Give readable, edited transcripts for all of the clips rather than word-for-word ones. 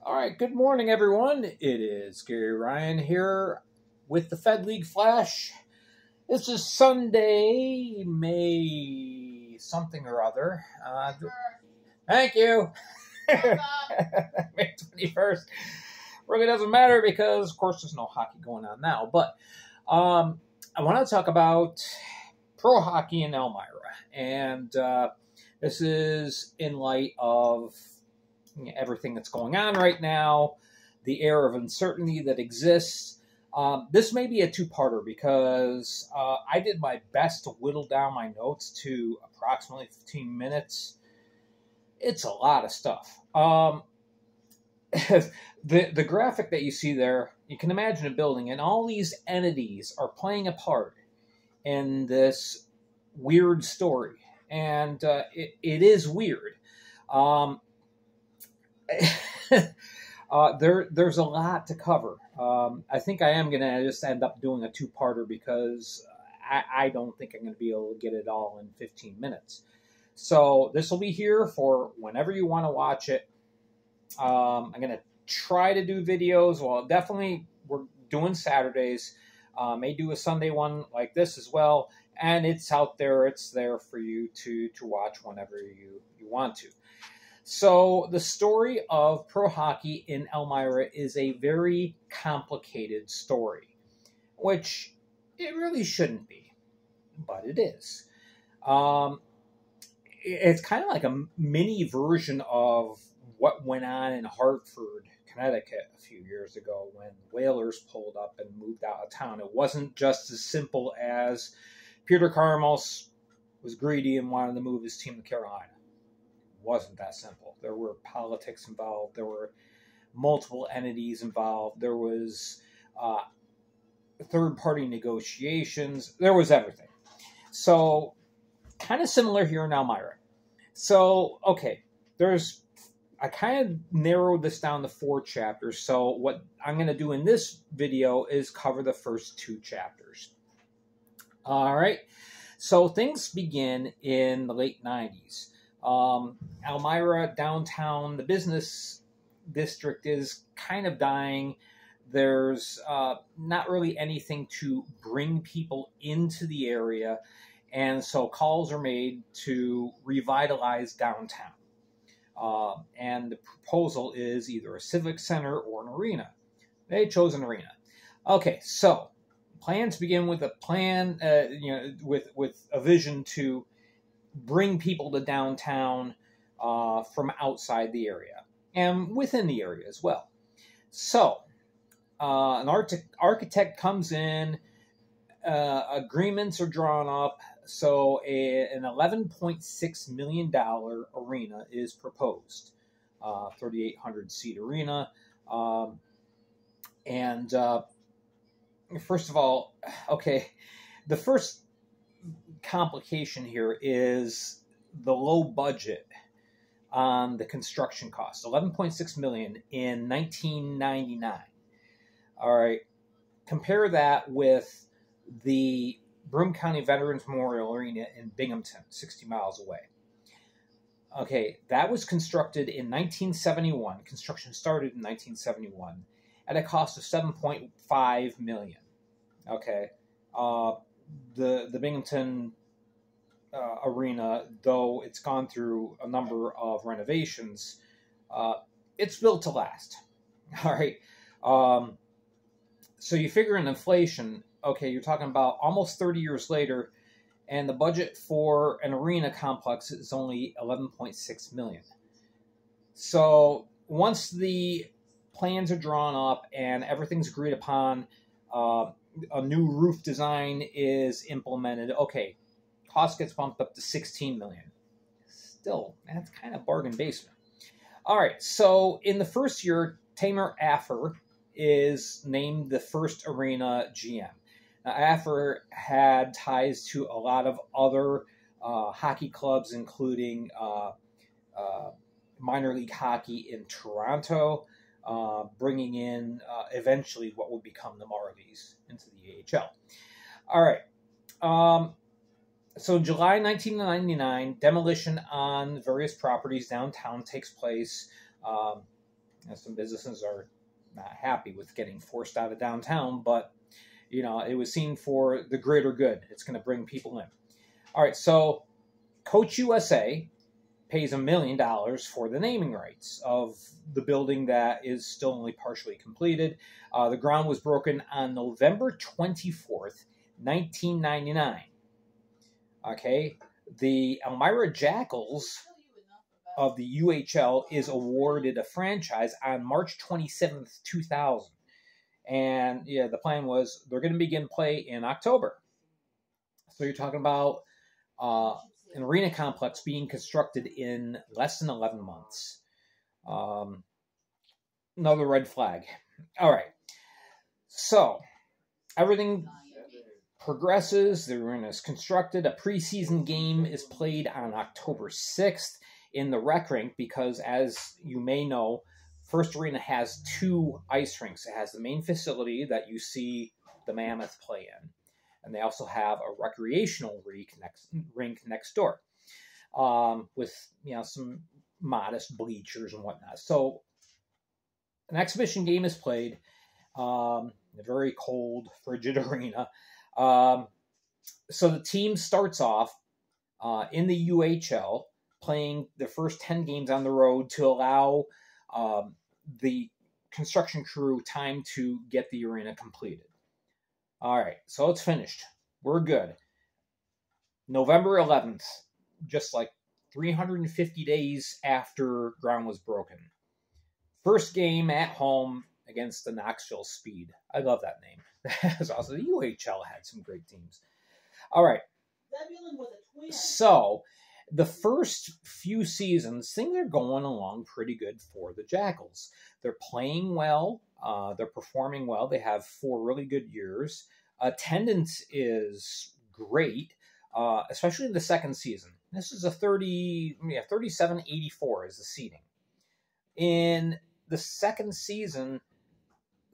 All right, good morning, everyone. It is Gary Ryan here with the Fed League Flash. This is Sunday, May something or other. Thank you. May 21st. Really doesn't matter because, of course, there's no hockey going on now. But I want to talk about pro hockey in Elmira. And this is in light of everything that's going on right now, the air of uncertainty that exists. This may be a two-parter because I did my best to whittle down my notes to approximately 15 minutes. It's a lot of stuff. The graphic that you see there, you can imagine a building, and all these entities are playing a part in this weird story. And it is weird. There's a lot to cover. I think I am going to just end up doing a two-parter because I don't think I'm going to be able to get it all in 15 minutes. So this will be here for whenever you want to watch it. I'm going to try to do videos. Well, definitely we're doing Saturdays. May do a Sunday one like this as well. And it's out there. It's there for you to watch whenever you want to. So the story of pro hockey in Elmira is a very complicated story, which it really shouldn't be, but it is. It's kind of like a mini version of what went on in Hartford, Connecticut a few years ago when Whalers pulled up and moved out of town. It wasn't just as simple as Peter Karmos was greedy and wanted to move his team to Carolina. Wasn't that simple. There were politics involved. There were multiple entities involved. There was third-party negotiations. There was everything. So kind of similar here in Elmira. So, okay, I kind of narrowed this down to 4 chapters. So what I'm going to do in this video is cover the first 2 chapters. All right. So things begin in the late 90s. Elmira downtown, the business district is kind of dying. There's not really anything to bring people into the area, and so calls are made to revitalize downtown. And the proposal is either a civic center or an arena. They chose an arena. Okay, so plans begin with a plan, with a vision to bring people to downtown from outside the area and within the area as well. So an architect comes in, agreements are drawn up. So an $11.6 million arena is proposed, 3,800 seat arena. First of all, okay, the first complication here is the low budget on the construction cost. $11.6 million in 1999. All right, compare that with the Broome County Veterans Memorial Arena in Binghamton, 60 miles away. Okay, that was constructed in 1971. Construction started in 1971 at a cost of $7.5 million. Okay, the Binghamton arena, though it's gone through a number of renovations, it's built to last. All right. So you figure in inflation, okay, you're talking about almost 30 years later, and the budget for an arena complex is only $11.6 million. So once the plans are drawn up and everything's agreed upon, a new roof design is implemented. Okay, cost gets bumped up to $16 million. Still, that's kind of bargain basement. All right, so in the first year, Tamer Affer is named the first arena GM. Now, Affer had ties to a lot of other hockey clubs, including minor league hockey in Toronto, bringing in eventually what would become the Marlies into the AHL. All right. So in July 1999, demolition on various properties downtown takes place. some businesses are not happy with getting forced out of downtown, but it was seen for the greater good. It's going to bring people in. All right, so Coach USA pays $1 million for the naming rights of the building that is still only partially completed. The ground was broken on November 24th, 1999. Okay, the Elmira Jackals of the UHL is awarded a franchise on March 27th, 2000. And the plan was they're going to begin play in October. So you're talking about an arena complex being constructed in less than 11 months. Another red flag. All right. So everything progresses. The arena is constructed. A preseason game is played on October 6th in the rec rink because, as you may know, First Arena has 2 ice rinks. It has the main facility that you see the Mammoth play in, and they also have a recreational rink next door with some modest bleachers and whatnot. So an exhibition game is played in a very cold, frigid arena. So the team starts off in the UHL playing the first 10 games on the road to allow the construction crew time to get the arena completed. All right, so it's finished. We're good. November 11th, just like 350 days after ground was broken. First game at home against the Knoxville Speed. I love that name. That's awesome. The UHL had some great teams. All right. So the first few seasons, things are going along pretty good for the Jackals. They're playing well. They're performing well. They have 4 really good years. Attendance is great, especially in the second season. This is a 37-84 is the seating. In the second season,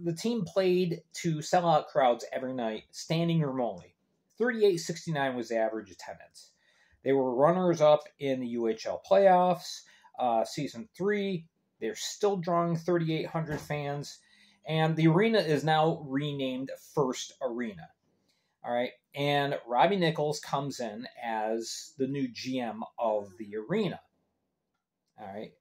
the team played to sellout crowds every night, standing room only. 38-69 was the average attendance. They were runners-up in the UHL playoffs. Season 3, they're still drawing 3,800 fans. And the arena is now renamed First Arena. All right. And Robbie Nichols comes in as the new GM of the arena. All right.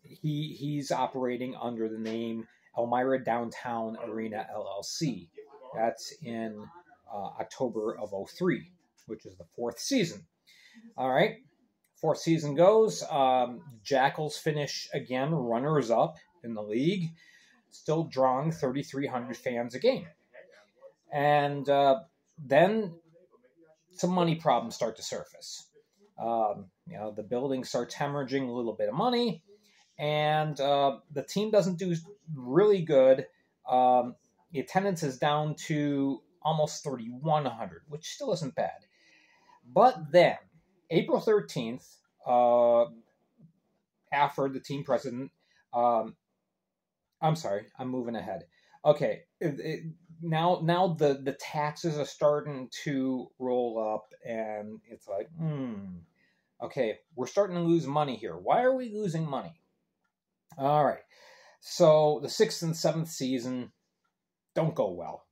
He's operating under the name Elmira Downtown Arena LLC. That's in October of 2003, which is the 4th season. All right. 4th season goes. Jackals finish again runners up in the league, still drawing 3,300 fans a game. And then some money problems start to surface. The building starts hemorrhaging a little bit of money, and the team doesn't do really good. The attendance is down to almost 3,100, which still isn't bad. But then, April 13th, Afford, the team president, I'm sorry, I'm moving ahead. Okay, now the taxes are starting to roll up, and it's like, okay, we're starting to lose money here. Why are we losing money? All right, so the 6th and 7th season don't go well.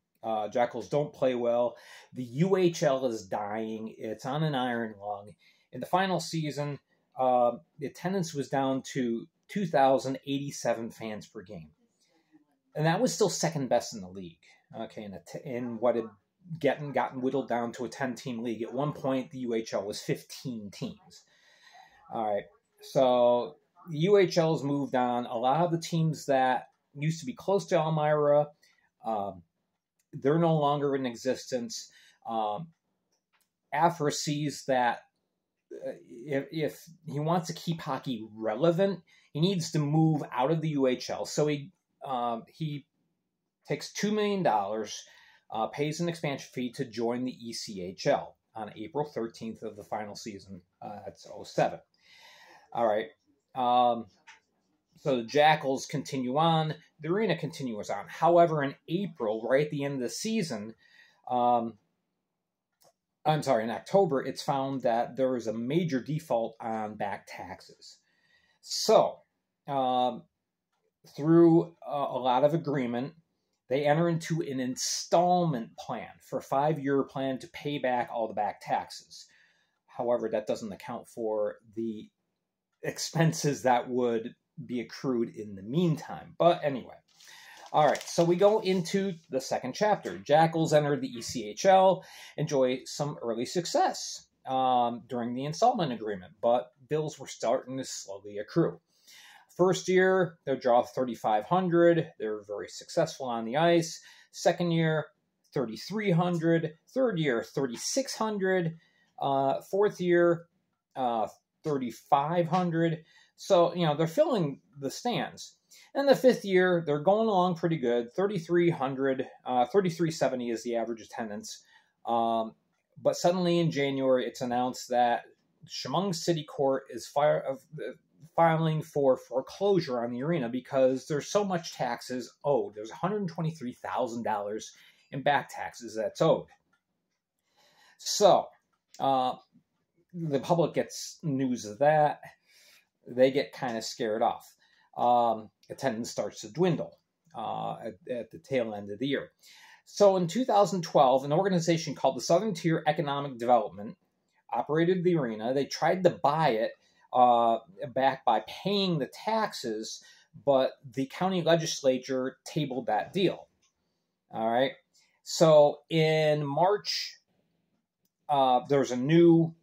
Jackals don't play well. The UHL is dying. It's on an iron lung. In the final season, the attendance was down to 2,087 fans per game. And that was still second best in the league. Okay, in what had gotten whittled down to a 10-team league. At one point, the UHL was 15 teams. All right, so the UHL has moved on. A lot of the teams that used to be close to Elmira, they're no longer in existence. Afra sees that if he wants to keep hockey relevant, he needs to move out of the UHL. So he takes $2 million, pays an expansion fee to join the ECHL on April 13th of the final season. That's 2007. All right. So the Jackals continue on. The arena continues on. However, in April, right at the end of the season, in October, it's found that there is a major default on back taxes. So through a lot of agreement, they enter into an installment plan for a 5-year plan to pay back all the back taxes. However, that doesn't account for the expenses that would be accrued in the meantime. But anyway, all right, so we go into the second chapter. Jackals enter the ECHL, enjoy some early success during the installment agreement, but bills were starting to slowly accrue. First year, they'll draw 3,500. They're very successful on the ice. Second year, 3,300. Third year, 3,600. Fourth year, 3,500. So, they're filling the stands. And the fifth year, they're going along pretty good. 3,300. 3,370 is the average attendance. But suddenly in January, it's announced that Chemung City Court is filing for foreclosure on the arena because there's so much taxes owed. There's $123,000 in back taxes that's owed. So the public gets news of that. They get kind of scared off. Attendance starts to dwindle at the tail end of the year. So in 2012, an organization called the Southern Tier Economic Development operated the arena. They tried to buy it back by paying the taxes, but the county legislature tabled that deal. All right. So in March, there's a new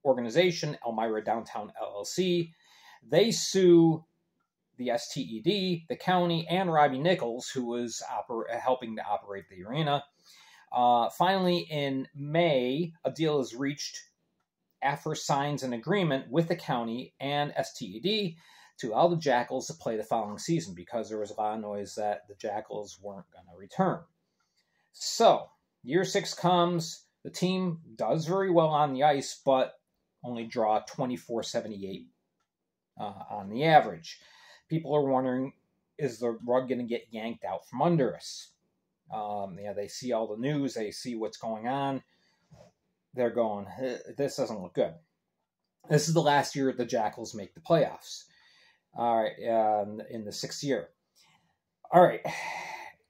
organization, Elmira Downtown LLC. They sue the STED, the county, and Robbie Nichols, who was helping to operate the arena. Finally, in May, a deal is reached. AFR signs an agreement with the county and STED to allow the Jackals to play the following season because there was a lot of noise that the Jackals weren't going to return. So, year 6 comes. The team does very well on the ice, but only draw 24.78 on the average. People are wondering, is the rug going to get yanked out from under us? They see all the news. They see what's going on. They're going, this doesn't look good. This is the last year the Jackals make the playoffs. All right, in the 6th year. All right,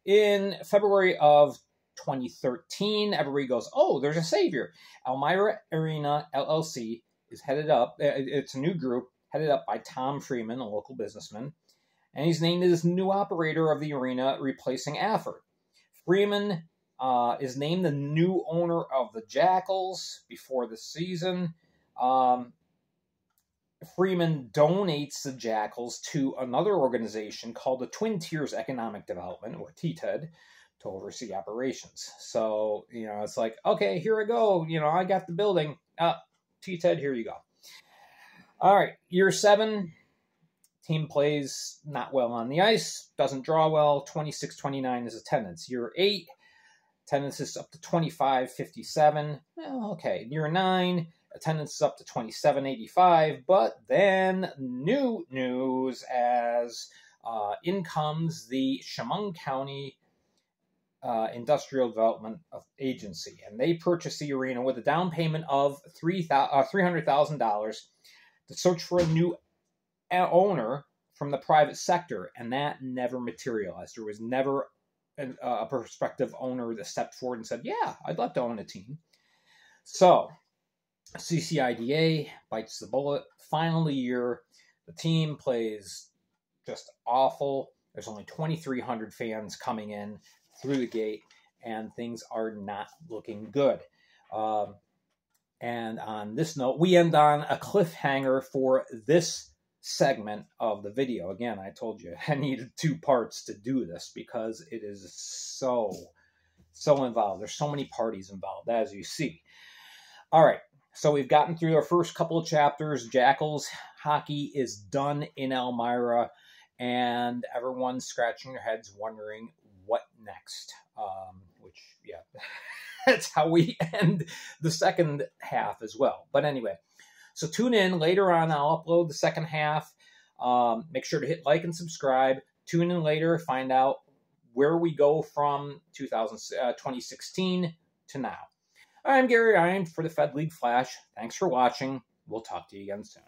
in February of 2013, everybody goes, oh, there's a savior. Elmira Arena LLC is headed up. It's a new group headed up by Tom Freeman, a local businessman. And he's named as new operator of the arena, replacing AFR. Freeman is named the new owner of the Jackals before the season. Freeman donates the Jackals to another organization called the Twin Tiers Economic Development, or TTED, to oversee operations. So, it's like, okay, here I go. I got the building. TTED, here you go. All right, year 7, team plays not well on the ice, doesn't draw well, 26-29 is attendance. Year 8, attendance is up to 25.57. Well, okay, year 9, attendance is up to 27.85, but then new news as in comes the Chemung County Industrial Development Agency, and they purchased the arena with a down payment of $300,000 to search for a new owner from the private sector, and that never materialized. There was never a prospective owner that stepped forward and said, yeah, I'd love to own a team. So CCIDA bites the bullet. Final year, the team plays just awful. There's only 2,300 fans coming in through the gate, and things are not looking good. And on this note, we end on a cliffhanger for this segment of the video. Again, I told you I needed 2 parts to do this because it is so involved. There's so many parties involved, as you see. All right, so we've gotten through our first couple of chapters. Jackals hockey is done in Elmira, and everyone's scratching their heads wondering what next, that's how we end the second half as well. But anyway, so tune in later on. I'll upload the second half. Make sure to hit like and subscribe. Tune in later, find out where we go from 2016 to now. I'm Gary Ryan for the Fed League Flash. Thanks for watching. We'll talk to you again soon.